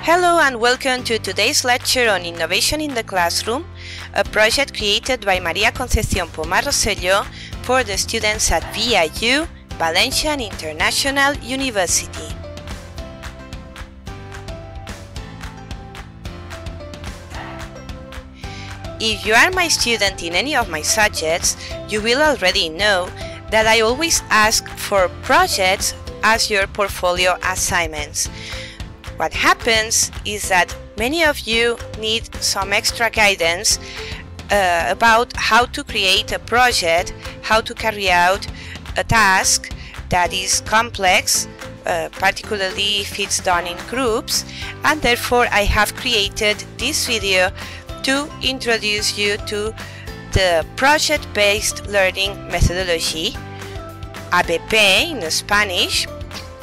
Hello and welcome to today's lecture on Innovation in the Classroom, a project created by María Concepción Pomar Rosselló for the students at PBI, Valencian International University. If you are my student in any of my subjects, you will already know that I always ask for projects as your portfolio assignments. What happens is that many of you need some extra guidance about how to create a project, how to carry out a task that is complex, particularly if it's done in groups, and therefore I have created this video to introduce you to the project-based learning methodology, ABP in Spanish,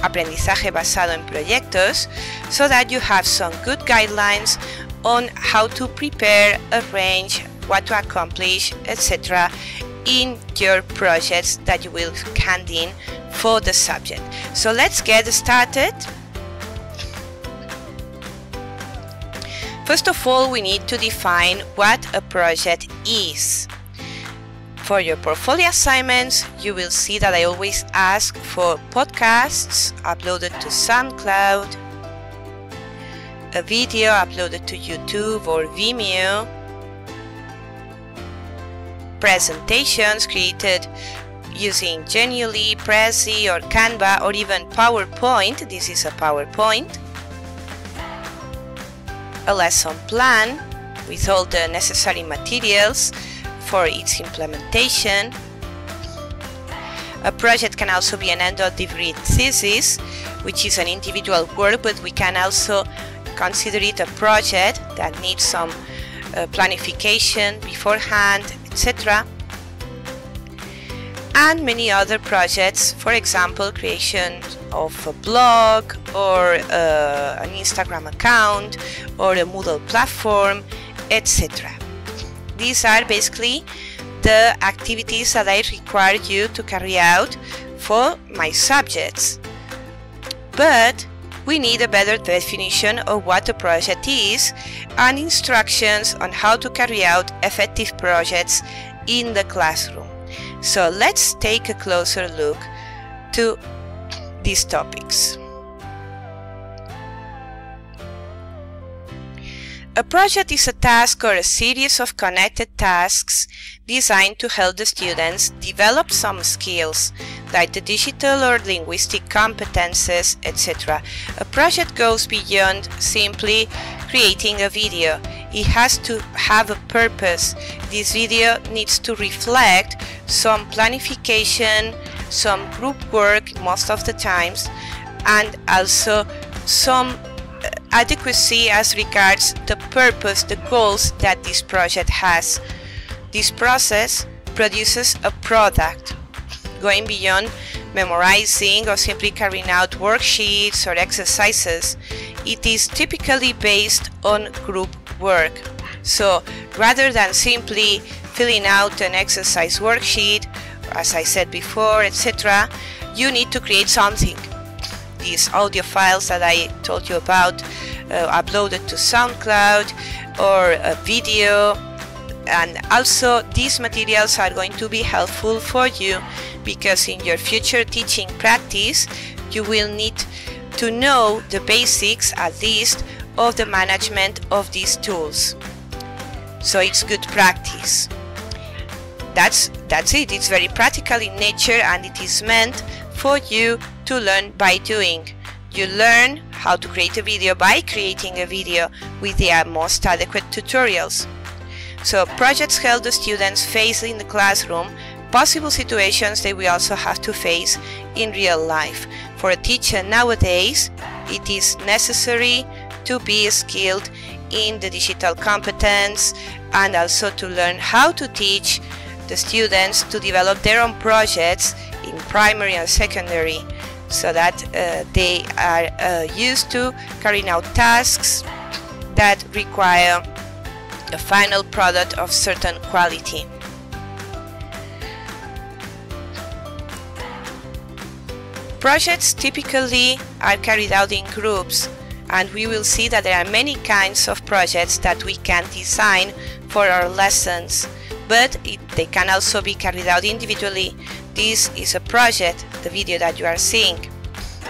aprendizaje basado en proyectos, so that you have some good guidelines on how to prepare, arrange, what to accomplish, etc. in your projects that you will hand in for the subject. So let's get started. First of all, we need to define what a project is. For your portfolio assignments, you will see that I always ask for podcasts uploaded to SoundCloud, a video uploaded to YouTube or Vimeo, presentations created using Genially, Prezi or Canva or even PowerPoint. This is a PowerPoint. A lesson plan with all the necessary materials for its implementation. A project can also be an end-of-degree thesis, which is an individual work, but we can also consider it a project that needs some planification beforehand, etc. And many other projects, for example, creation of a blog or an Instagram account or a Moodle platform, etc. These are basically the activities that I require you to carry out for my subjects. But we need a better definition of what a project is and instructions on how to carry out effective projects in the classroom. So let's take a closer look to these topics. A project is a task or a series of connected tasks designed to help the students develop some skills, like the digital or linguistic competences, etc. A project goes beyond simply creating a video. It has to have a purpose. This video needs to reflect some planification, some group work most of the times, and also some adequacy as regards the purpose, the goals that this project has. This process produces a product, going beyond memorizing or simply carrying out worksheets or exercises. It is typically based on group work. So rather than simply filling out an exercise worksheet, as I said before, etc., you need to create something. These audio files that I told you about, uploaded to SoundCloud, or a video, and also these materials are going to be helpful for you because in your future teaching practice you will need to know the basics at least of the management of these tools. So it's good practice. That's it. It's very practical in nature and it is meant for you to learn by doing. You learn how to create a video by creating a video with the most adequate tutorials. So projects help the students face in the classroom possible situations they will also have to face in real life. For a teacher nowadays, it is necessary to be skilled in the digital competence and also to learn how to teach the students to develop their own projects in primary and secondary, so that they are used to carrying out tasks that require a final product of certain quality. Projects typically are carried out in groups and we will see that there are many kinds of projects that we can design for our lessons, but they can also be carried out individually. This is a project, the video that you are seeing,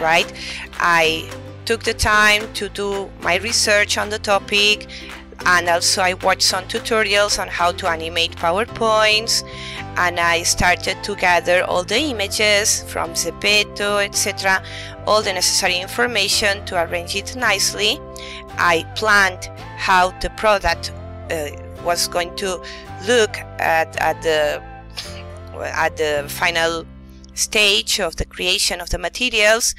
right? I took the time to do my research on the topic, and also I watched some tutorials on how to animate PowerPoints, and I started to gather all the images from Zepeto, etc., all the necessary information to arrange it nicely. I planned how the product was going to look at the final stage of the creation of the materials,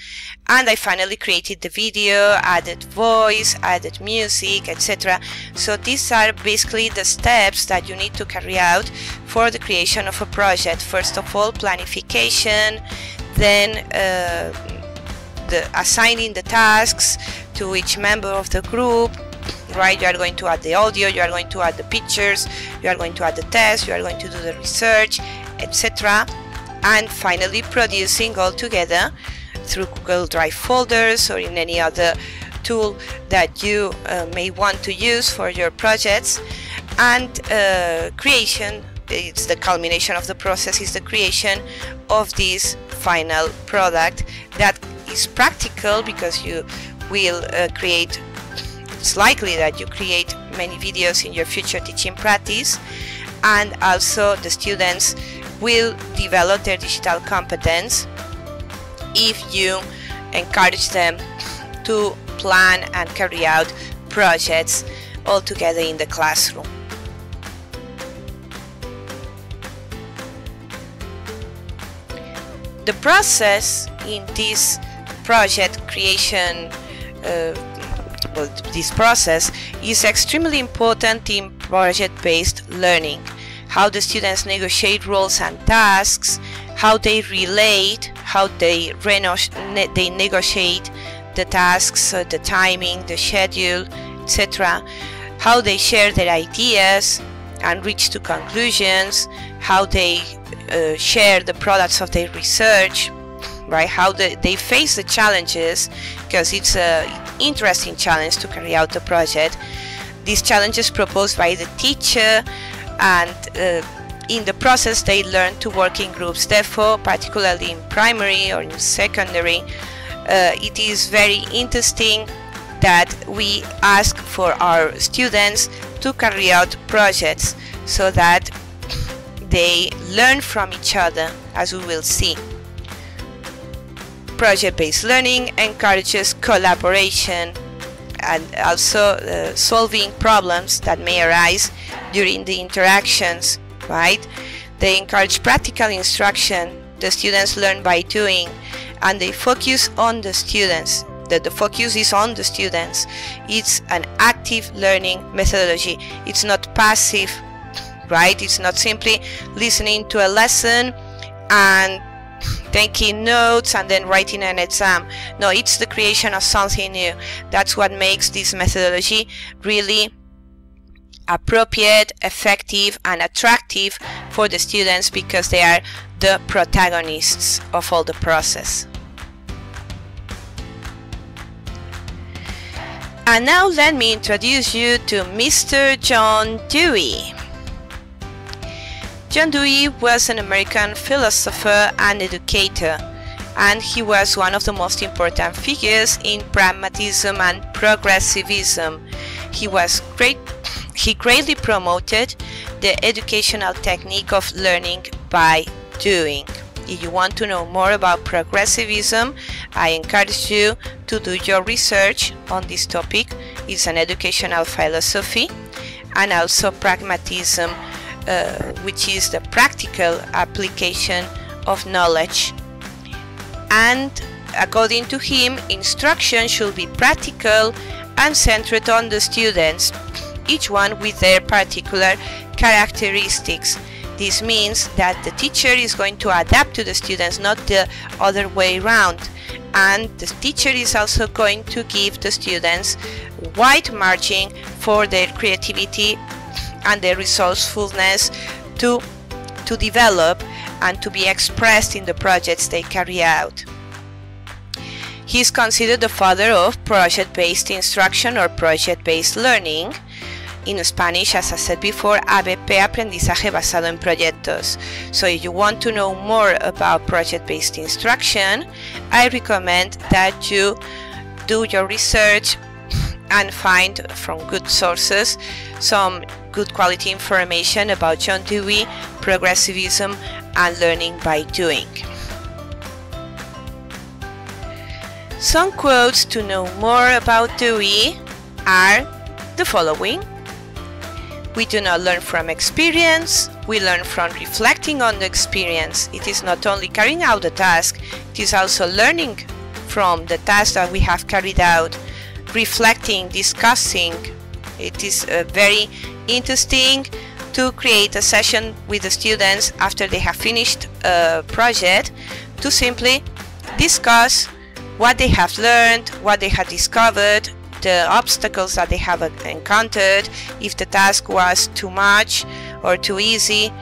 and I finally created the video, added voice, added music, etc. So these are basically the steps that you need to carry out for the creation of a project. First of all, planification, then assigning the tasks to each member of the group, right? You are going to add the audio, you are going to add the pictures, you are going to add the tests, you are going to do the research, etc. And finally producing all together through Google Drive folders or in any other tool that you may want to use for your projects. And creation, it's the culmination of the process, is the creation of this final product that is practical, because you will create, it's likely that you create many videos in your future teaching practice, and also the students will develop their digital competence if you encourage them to plan and carry out projects all together in the classroom. The process in this project creation, this process is extremely important in project-based learning. How the students negotiate roles and tasks, how they relate, how they negotiate the tasks, the timing, the schedule, etc. How they share their ideas and reach to conclusions, how they share the products of their research, right? How they face the challenges, because it's an interesting challenge to carry out the project. These challenges proposed by the teacher, and in the process they learn to work in groups. Therefore, particularly in primary or in secondary, it is very interesting that we ask for our students to carry out projects so that they learn from each other, as we will see. Project-based learning encourages collaboration and also solving problems that may arise during the interactions, right? They encourage practical instruction. The students learn by doing, and they focus on the students. The focus is on the students. It's an active learning methodology. It's not passive, right? It's not simply listening to a lesson and taking notes and then writing an exam. No, it's the creation of something new. That's what makes this methodology really appropriate, effective, and attractive for the students, because they are the protagonists of all the process. And now let me introduce you to Mr. John Dewey. John Dewey was an American philosopher and educator, and he was one of the most important figures in pragmatism and progressivism. He greatly promoted the educational technique of learning by doing. If you want to know more about progressivism, I encourage you to do your research on this topic. It's an educational philosophy, and also pragmatism, which is the practical application of knowledge. And according to him, instruction should be practical and centered on the students, each one with their particular characteristics. This means that the teacher is going to adapt to the students, not the other way around. And the teacher is also going to give the students wide margin for their creativity and their resourcefulness to develop and to be expressed in the projects they carry out. He is considered the father of project-based instruction or project-based learning. In Spanish, as I said before, ABP, aprendizaje basado en proyectos. So if you want to know more about project-based instruction, I recommend that you do your research and find from good sources some good quality information about John Dewey, progressivism, and learning by doing. Some quotes to know more about Dewey are the following. We do not learn from experience, we learn from reflecting on the experience. It is not only carrying out the task, it is also learning from the task that we have carried out, reflecting, discussing. It is very interesting to create a session with the students after they have finished a project to simply discuss what they have learned, what they have discovered, the obstacles that they have encountered, if the task was too much or too easy,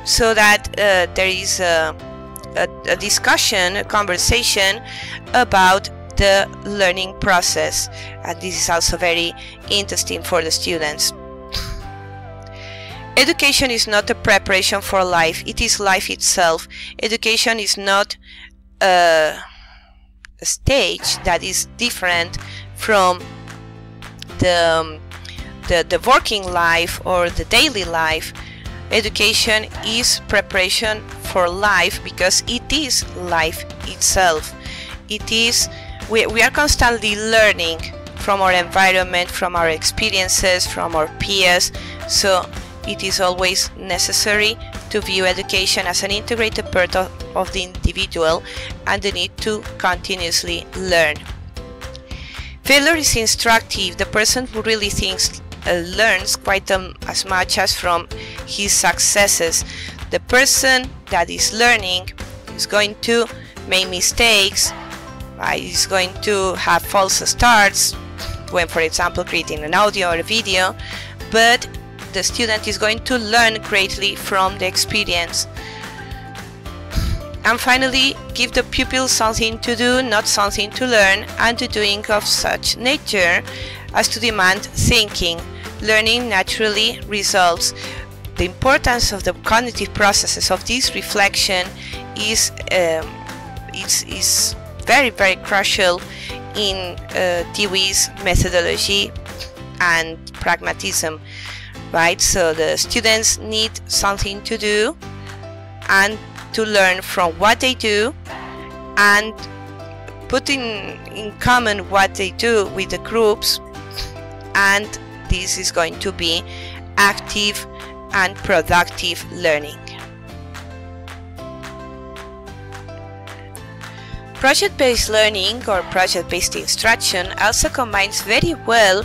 so that there is a discussion, a conversation about the learning process. And this is also very interesting for the students. Education is not a preparation for life, it is life itself. Education is not a stage that is different from the working life or the daily life. Education is preparation for life because it is life itself. It is, we are constantly learning from our environment, from our experiences, from our peers, so it is always necessary to view education as an integrated part of the individual and the need to continuously learn. Failure is instructive. The person who really thinks learns quite as much as from his successes. The person that is learning is going to make mistakes, is going to have false starts when, for example, creating an audio or a video, but the student is going to learn greatly from the experience. And finally, give the pupil something to do, not something to learn, and to doing of such nature as to demand thinking. Learning naturally resolves. The importance of the cognitive processes of this reflection is very, very crucial in Dewey's methodology and pragmatism, right? So the students need something to do and to learn from what they do and put in common what they do with the groups, and this is going to be active and productive learning. Project-based learning or project-based instruction also combines very well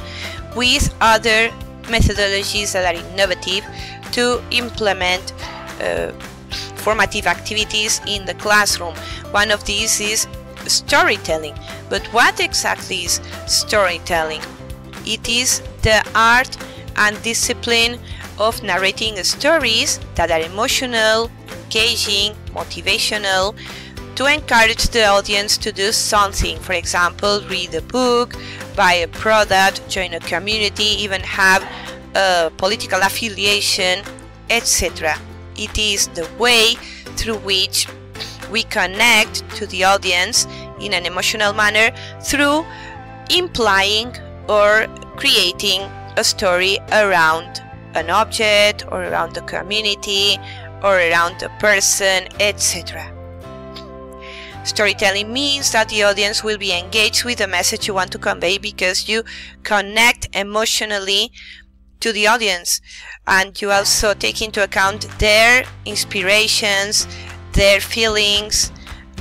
with other methodologies that are innovative to implement formative activities in the classroom. One of these is storytelling. But what exactly is storytelling? It is the art and discipline of narrating stories that are emotional, engaging, motivational, to encourage the audience to do something. For example, read a book, buy a product, join a community, even have a political affiliation, etc. It is the way through which we connect to the audience in an emotional manner through implying or creating a story around an object or around the community or around a person, etc. Storytelling means that the audience will be engaged with the message you want to convey because you connect emotionally to the audience, and you also take into account their inspirations, their feelings,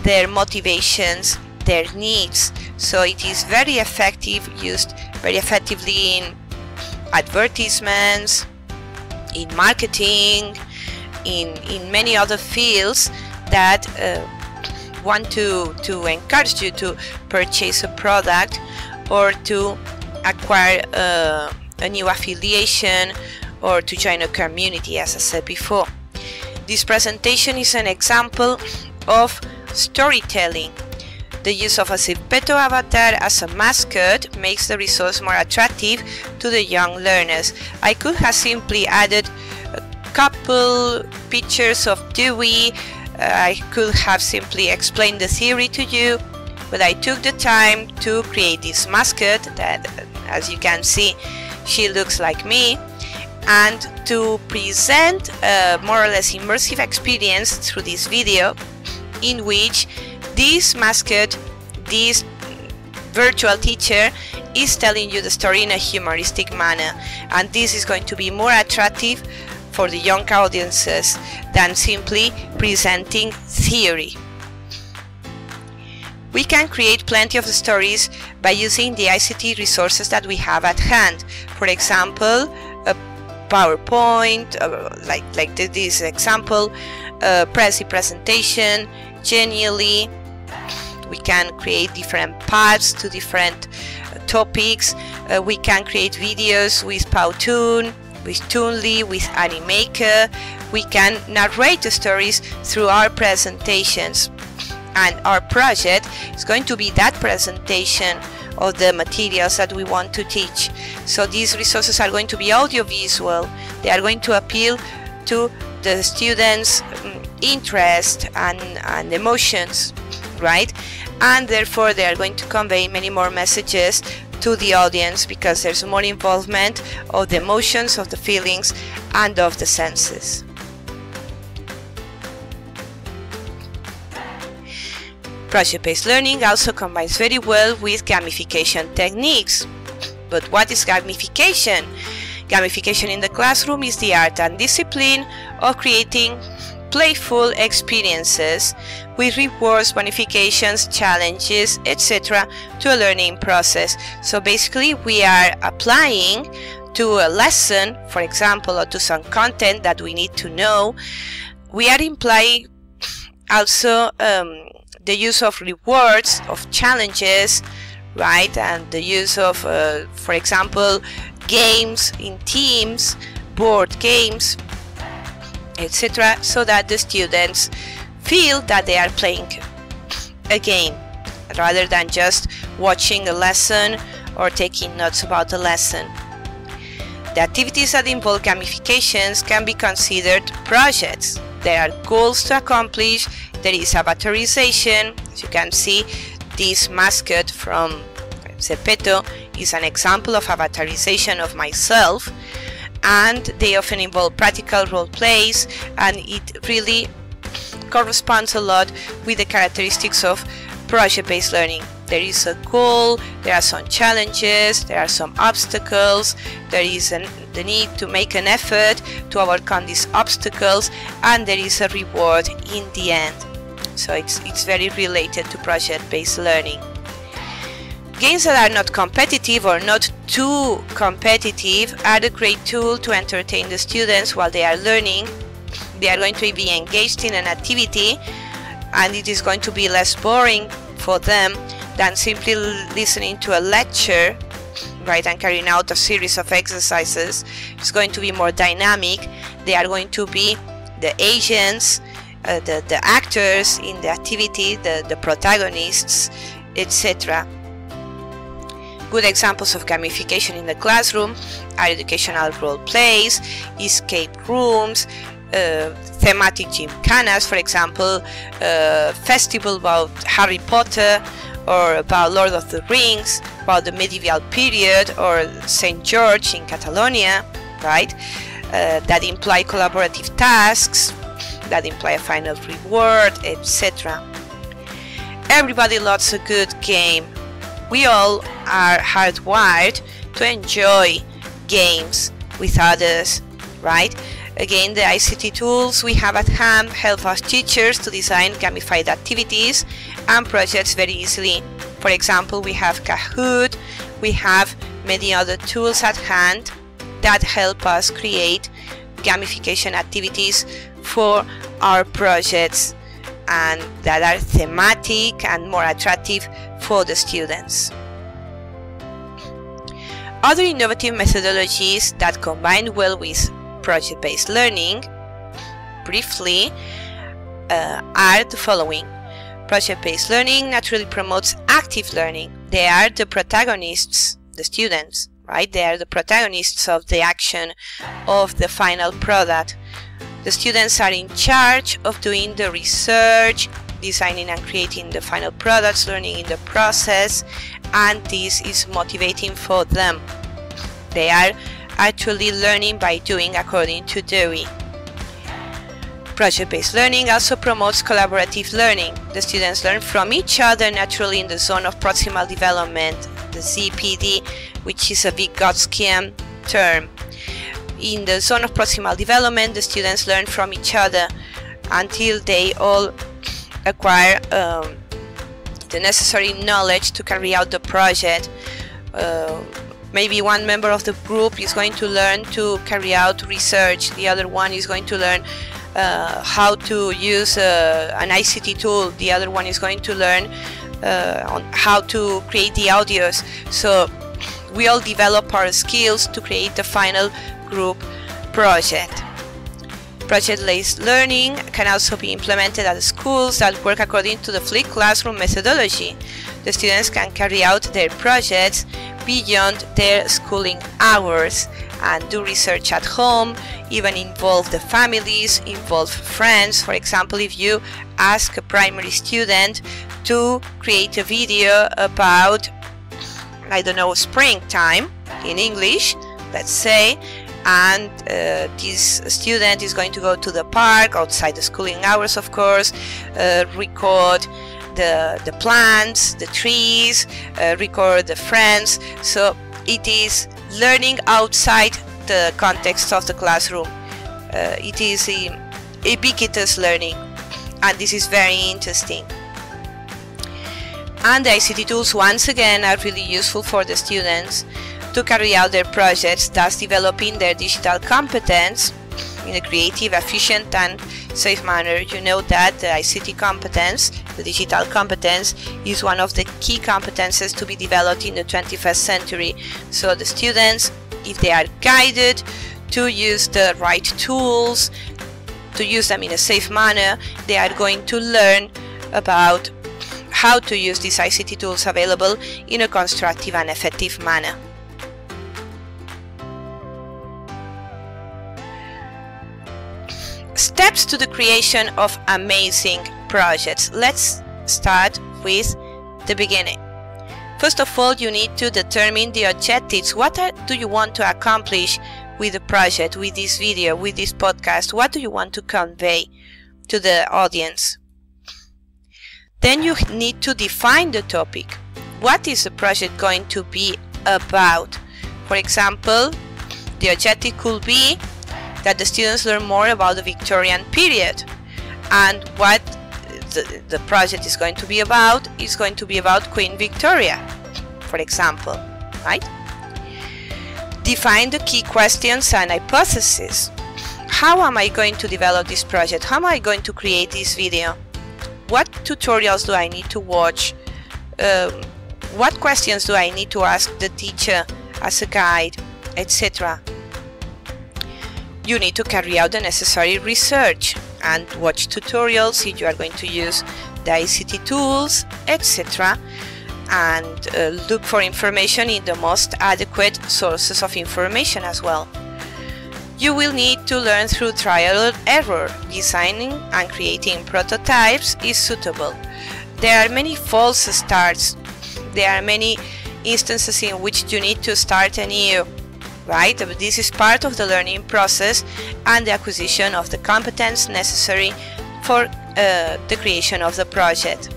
their motivations, their needs. So it is very effective, used very effectively in advertisements, in marketing, in many other fields that want to encourage you to purchase a product or to acquire a new affiliation or to join a community, as I said before. This presentation is an example of storytelling. The use of a Zepeto avatar as a mascot makes the resource more attractive to the young learners. I could have simply added a couple pictures of Dewey. I could have simply explained the theory to you, but I took the time to create this mascot that, as you can see, she looks like me, and to present a more or less immersive experience through this video in which this mascot, this virtual teacher, is telling you the story in a humoristic manner, and this is going to be more attractive for the young audiences than simply presenting theory. We can create plenty of stories by using the ICT resources that we have at hand. For example, a PowerPoint, like this example, a Prezi presentation, Genially. We can create different paths to different topics. We can create videos with Powtoon, with Toonly, with Animaker. We can narrate the stories through our presentations, and our project is going to be that presentation of the materials that we want to teach. So these resources are going to be audiovisual. They are going to appeal to the students' interest and emotions, right? And therefore they are going to convey many more messages to the audience because there's more involvement of the emotions, of the feelings, and of the senses. Project-based learning also combines very well with gamification techniques. But what is gamification? Gamification in the classroom is the art and discipline of creating playful experiences with rewards, bonifications, challenges, etc. to a learning process. So basically we are applying to a lesson, for example, or to some content that we need to know. We are implying also the use of rewards, of challenges, right, and the use of, for example, games in teams, board games, etc., so that the students feel that they are playing a game rather than just watching a lesson or taking notes about the lesson. The activities that involve gamifications can be considered projects. There are goals to accomplish. There is avatarization. As you can see, this mascot from Zepeto is an example of avatarization of myself, and they often involve practical role plays, and it really corresponds a lot with the characteristics of project-based learning. There is a goal, there are some challenges, there are some obstacles, there is the need to make an effort to overcome these obstacles, and there is a reward in the end. So it's very related to project-based learning. Games that are not competitive or not too competitive are a great tool to entertain the students while they are learning. They are going to be engaged in an activity, and it is going to be less boring for them than simply listening to a lecture, right, and carrying out a series of exercises. It's going to be more dynamic. They are going to be the agents, the actors in the activity, the protagonists, etc. Good examples of gamification in the classroom are educational role plays, escape rooms, thematic gymkhanas, for example, festival about Harry Potter, or about Lord of the Rings, about the medieval period, or St. George in Catalonia, right? That imply collaborative tasks, that imply a final reward, etc. Everybody loves a good game. We all are hardwired to enjoy games with others, right? Again, the ICT tools we have at hand help us teachers to design gamified activities and projects very easily. For example, we have Kahoot, we have many other tools at hand that help us create gamification activities for our projects and that are thematic and more attractive for the students. Other innovative methodologies that combine well with project-based learning, briefly, are the following. Project-based learning naturally promotes active learning. They are the protagonists, the students, right? They are the protagonists of the action of the final product. The students are in charge of doing the research, designing and creating the final products, learning in the process, and this is motivating for them. They are actually learning by doing, according to Dewey. Project-based learning also promotes collaborative learning. The students learn from each other naturally in the zone of proximal development, the ZPD, which is a Vygotskian term. In the zone of proximal development, the students learn from each other until they all acquire the necessary knowledge to carry out the project. Maybe one member of the group is going to learn to carry out research, the other one is going to learn how to use an ICT tool, the other one is going to learn on how to create the audios. So we all develop our skills to create the final group project. Project-based learning can also be implemented at schools that work according to the flipped classroom methodology. The students can carry out their projects beyond their schooling hours and do research at home, even involve the families, involve friends. For example, if you ask a primary student to create a video about, I don't know, springtime in English, let's say, and this student is going to go to the park outside the schooling hours, of course, record the plants, the trees, record the friends. So it is learning outside the context of the classroom. It is ubiquitous learning, and this is very interesting. And the ICT tools once again are really useful for the students to carry out their projects, thus developing their digital competence in a creative, efficient and safe manner. You know that the ICT competence, the digital competence, is one of the key competences to be developed in the 21st century. So the students, if they are guided to use the right tools, to use them in a safe manner, they are going to learn about how to use these ICT tools available in a constructive and effective manner. Steps to the creation of amazing projects. Let's start with the beginning. First of all, you need to determine the objectives. What do you want to accomplish with the project, with this video, with this podcast? What do you want to convey to the audience? Then you need to define the topic. What is the project going to be about? For example, the objective could be that the students learn more about the Victorian period, and what the project is going to be about is going to be about Queen Victoria, for example, right? Define the key questions and hypotheses. How am I going to develop this project? How am I going to create this video? What tutorials do I need to watch? What questions do I need to ask the teacher as a guide, etc.? You need to carry out the necessary research and watch tutorials if you are going to use the ICT tools, etc. And look for information in the most adequate sources of information as well. You will need to learn through trial and error. Designing and creating prototypes is suitable. There are many false starts. There are many instances in which you need to start anew. Right? This is part of the learning process and the acquisition of the competence necessary for the creation of the project.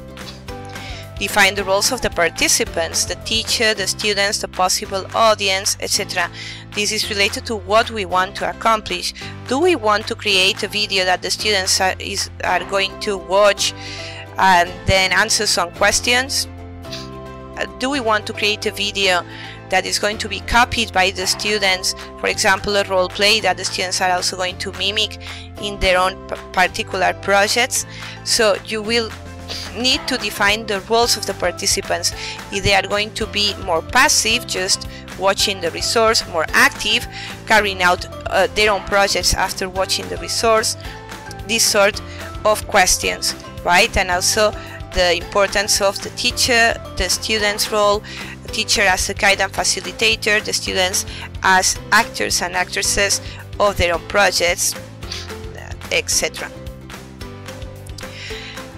Define the roles of the participants, the teacher, the students, the possible audience, etc. This is related to what we want to accomplish. Do we want to create a video that the students are going to watch and then answer some questions? Do we want to create a video that is going to be copied by the students, for example a role play that the students are also going to mimic in their own particular projects? So you will need to define the roles of the participants. If they are going to be more passive, just watching the resource, more active, carrying out their own projects after watching the resource, this sort of questions, right? And also the importance of the teacher, the student's role, the teacher as a guide and facilitator, the students as actors and actresses of their own projects, etc.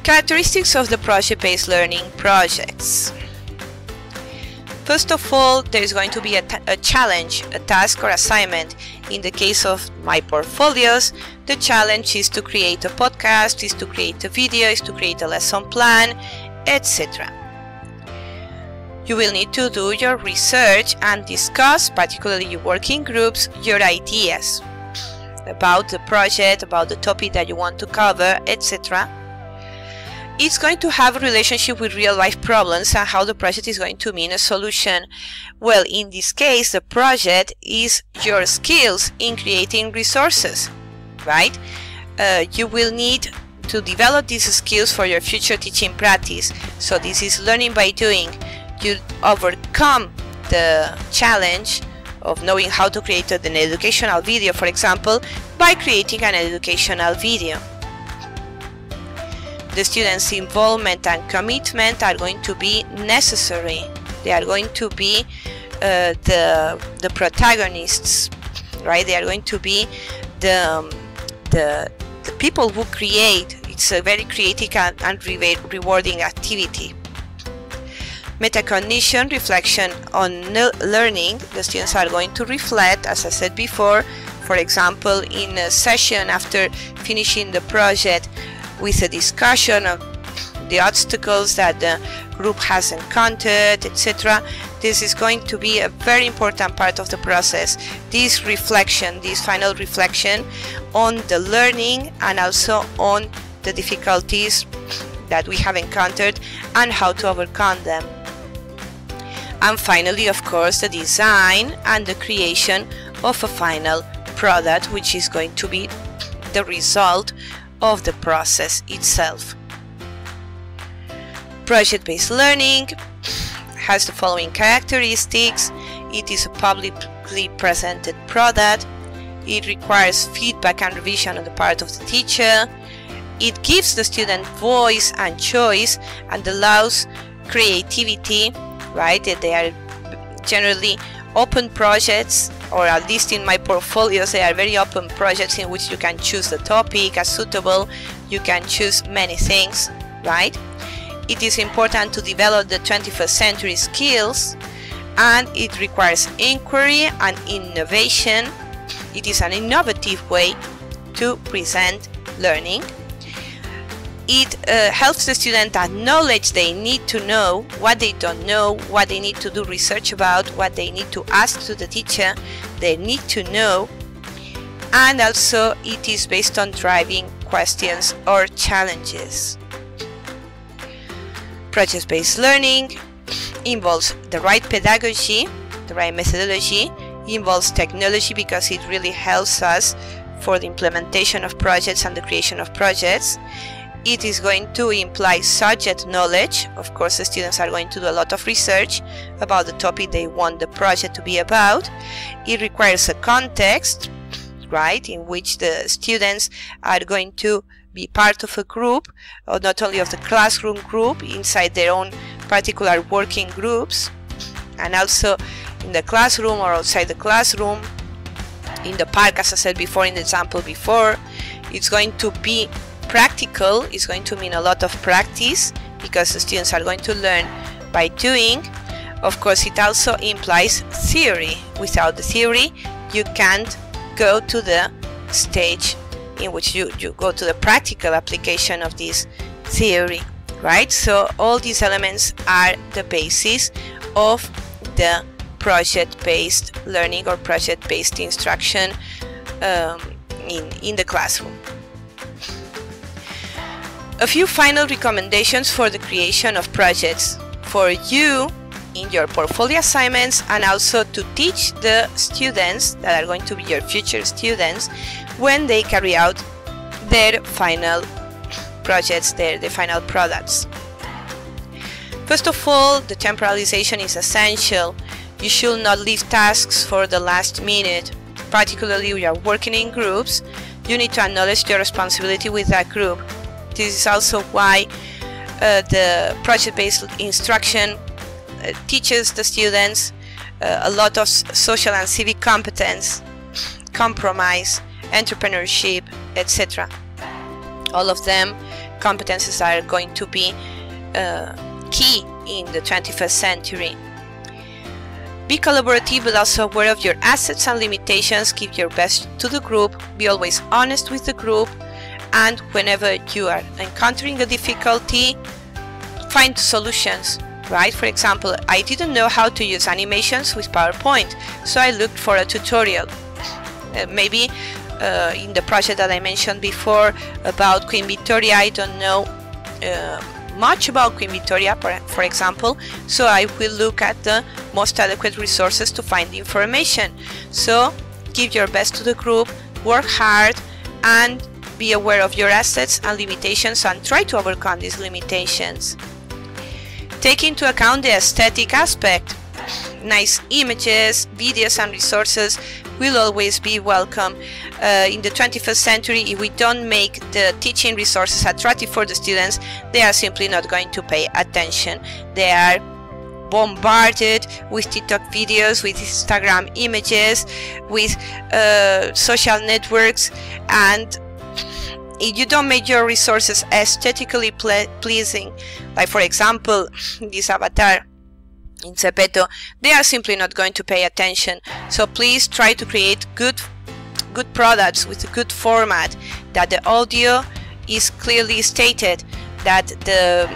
Characteristics of the project-based learning projects. First of all, there is going to be a challenge, a task or assignment. In the case of my portfolios, the challenge is to create a podcast, is to create a video, is to create a lesson plan, etc. You will need to do your research and discuss, particularly your working groups, your ideas about the project, about the topic that you want to cover, etc. It's going to have a relationship with real-life problems and how the project is going to mean a solution. Well, in this case, the project is your skills in creating resources, right? You will need to develop these skills for your future teaching practice. So this is learning by doing. You overcome the challenge of knowing how to create an educational video, for example, by creating an educational video. The students' involvement and commitment are going to be necessary. They are going to be the protagonists, right? They are going to be the people who create. It's a very creative and rewarding activity. Metacognition, reflection on learning. The students are going to reflect, as I said before, for example, in a session after finishing the project, with a discussion of the obstacles that the group has encountered, etc. This is going to be a very important part of the process. This reflection, this final reflection on the learning and also on the difficulties that we have encountered and how to overcome them. And finally, of course, the design and the creation of a final product, which is going to be the result of the process itself. Project-based learning has the following characteristics. It is a publicly presented product. It requires feedback and revision on the part of the teacher. It gives the student voice and choice and allows creativity, right? They are generally open projects, or at least in my portfolios they are very open projects in which you can choose the topic as suitable. You can choose many things, right? It is important to develop the 21st century skills, and it requires inquiry and innovation. It is an innovative way to present learning. It helps the student acknowledge they need to know, what they don't know, what they need to do research about, what they need to ask to the teacher, they need to know. And also it is based on driving questions or challenges. Project-based learning involves the right pedagogy, the right methodology, involves technology because it really helps us for the implementation of projects and the creation of projects. It is going to imply subject knowledge. Of course, the students are going to do a lot of research about the topic they want the project to be about. It requires a context, right, in which the students are going to be part of a group, or not only of the classroom group, inside their own particular working groups, and also in the classroom or outside the classroom, in the park, as I said before in the example before. It's going to be practical. It's going to mean a lot of practice because the students are going to learn by doing. Of course, it also implies theory. Without the theory, you can't go to the stage in which you go to the practical application of this theory, right? So all these elements are the basis of the project-based learning or project-based instruction in the classroom. A few final recommendations for the creation of projects for you in your portfolio assignments, and also to teach the students that are going to be your future students when they carry out their final projects, their final products. First of all, the temporalization is essential. You should not leave tasks for the last minute. Particularly when you are working in groups, you need to acknowledge your responsibility with that group. This is also why The project-based instruction teaches the students a lot of social and civic competence, compromise, entrepreneurship, etc. All of them competences are going to be key in the 21st century. Be collaborative but also aware of your assets and limitations. Give your best to the group. Be always honest with the group. And whenever you are encountering a difficulty, find solutions, right? For example, I didn't know how to use animations with PowerPoint, so I looked for a tutorial. Maybe in the project that I mentioned before about Queen Victoria, I don't know much about Queen Victoria, for example, so I will look at the most adequate resources to find the information. So give your best to the group, work hard, and be aware of your assets and limitations and try to overcome these limitations. Take into account the aesthetic aspect. Nice images, videos and resources will always be welcome. In the 21st century, if we don't make the teaching resources attractive for the students, they are simply not going to pay attention. They are bombarded with TikTok videos, with Instagram images, with social networks, and if you don't make your resources aesthetically pleasing, like for example this avatar in Zepeto, they are simply not going to pay attention. So please try to create good products with a good format, that the audio is clearly stated, that the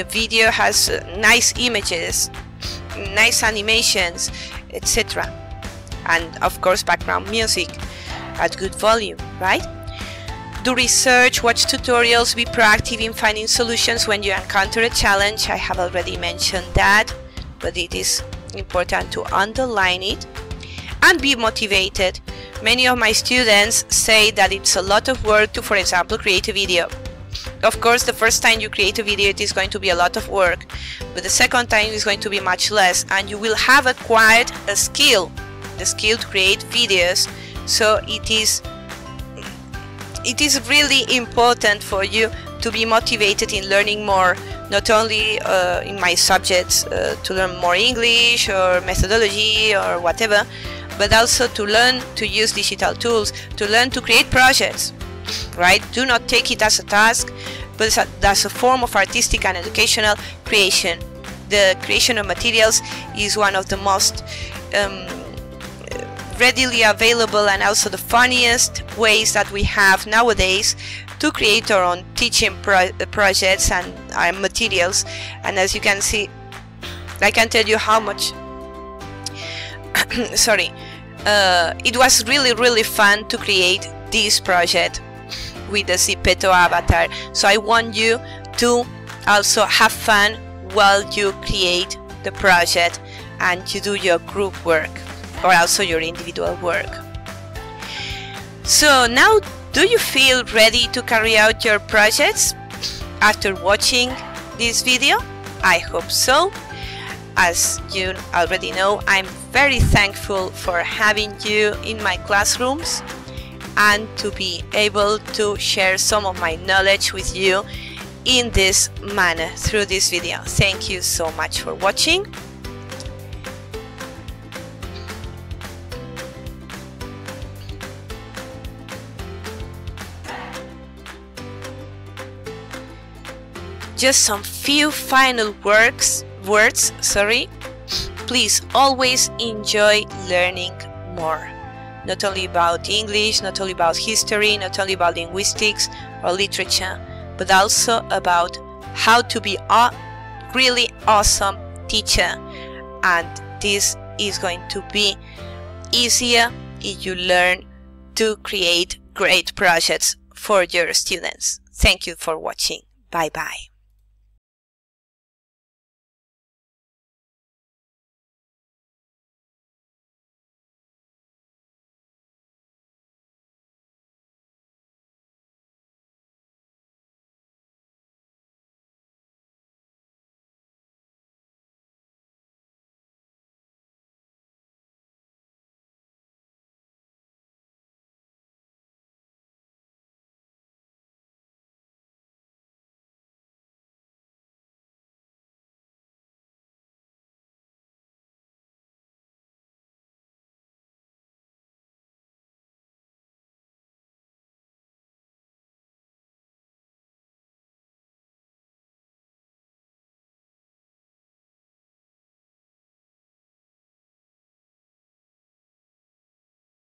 video has nice images, nice animations, etc. And of course background music at good volume, right? Do research, watch tutorials, be proactive in finding solutions when you encounter a challenge. I have already mentioned that, but it is important to underline it. And be motivated. Many of my students say that it's a lot of work to, for example, create a video. Of course, the first time you create a video, it is going to be a lot of work, but the second time is going to be much less, and you will have acquired a skill, the skill to create videos. So it is really important for you to be motivated in learning more, not only in my subjects to learn more English or methodology or whatever, but also to learn to use digital tools, to learn to create projects, right? Do not take it as a task, but as a form of artistic and educational creation. The creation of materials is one of the most readily available and also the funniest ways that we have nowadays to create our own teaching projects and materials. And as you can see, I can tell you how much sorry, it was really fun to create this project with the Zepeto avatar. So I want you to also have fun while you create the project and you do your group work or also your individual work. So now, do you feel ready to carry out your projects after watching this video? I hope so. As you already know, I'm very thankful for having you in my classrooms and to be able to share some of my knowledge with you in this manner through this video. Thank you so much for watching. Just some few final words. Please always enjoy learning more. Not only about English, not only about history, not only about linguistics or literature, but also about how to be a really awesome teacher. And this is going to be easier if you learn to create great projects for your students. Thank you for watching. Bye bye.